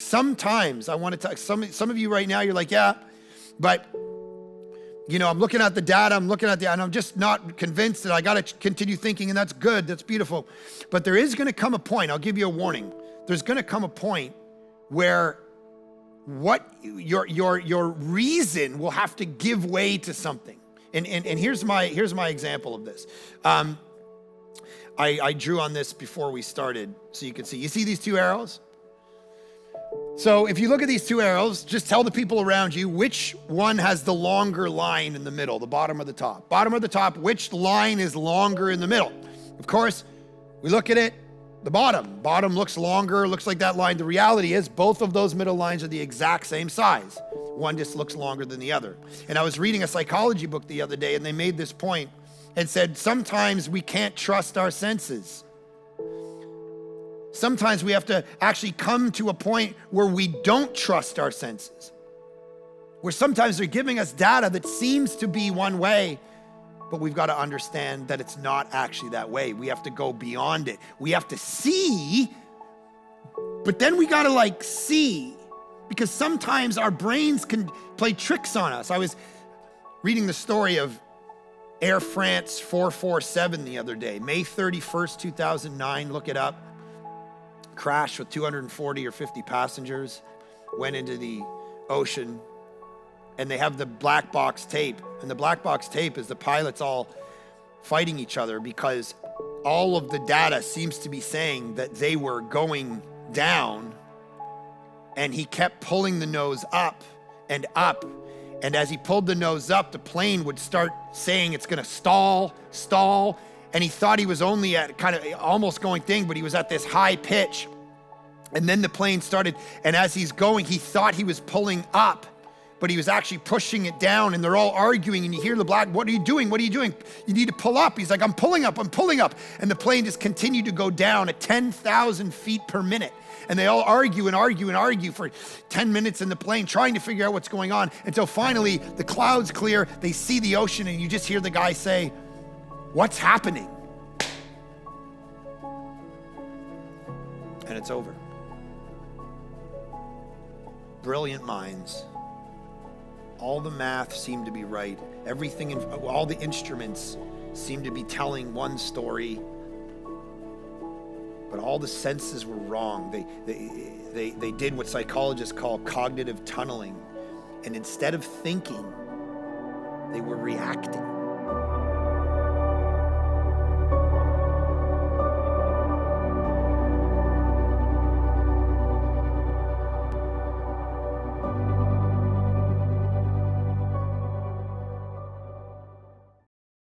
Sometimes I want to talk, some of you right now, you're like, yeah, but I'm looking at the data, and I'm just not convinced that I got to continue thinking, and that's good, that's beautiful. But there is going to come a point, I'll give you a warning. There's going to come a point where your reason will have to give way to something. And here's my example of this. I drew on this before we started so you can see. You see these two arrows? So if you look at these two arrows, just tell the people around you which one has the longer line in the middle, the bottom or the top. Bottom or the top, which line is longer in the middle? Of course, we look at it, the bottom. Bottom looks longer, looks like that line. The reality is both of those middle lines are the exact same size. One just looks longer than the other. And I was reading a psychology book the other day, and they made this point and said, sometimes we can't trust our senses. Sometimes we have to actually come to a point where we don't trust our senses. Where sometimes they're giving us data that seems to be one way, but we've got to understand that it's not actually that way. We have to go beyond it. We have to see, but then we got to see, because sometimes our brains can play tricks on us. I was reading the story of Air France 447 the other day, May 31st, 2009, look it up. Crashed with 240 or 50 passengers, went into the ocean, and they have the black box tape. And the black box tape is the pilots all fighting each other because all of the data seems to be saying that they were going down, and he kept pulling the nose up and up. And as he pulled the nose up, the plane would start saying it's gonna stall. And he thought he was only at kind of almost going thing, but he was at this high pitch. And then the plane started, and as he's going, he thought he was pulling up, but he was actually pushing it down, and they're all arguing, and you hear the black, what are you doing? What are you doing? You need to pull up. He's like, I'm pulling up. And the plane just continued to go down at 10,000 feet per minute. And they all argue for 10 minutes in the plane, trying to figure out what's going on, until finally the clouds clear, they see the ocean, and you just hear the guy say, what's happening? And it's over. Brilliant minds. All the math seemed to be right. Everything, all the instruments seemed to be telling one story, but all the senses were wrong. They did what psychologists call cognitive tunneling. And instead of thinking, they were reacting.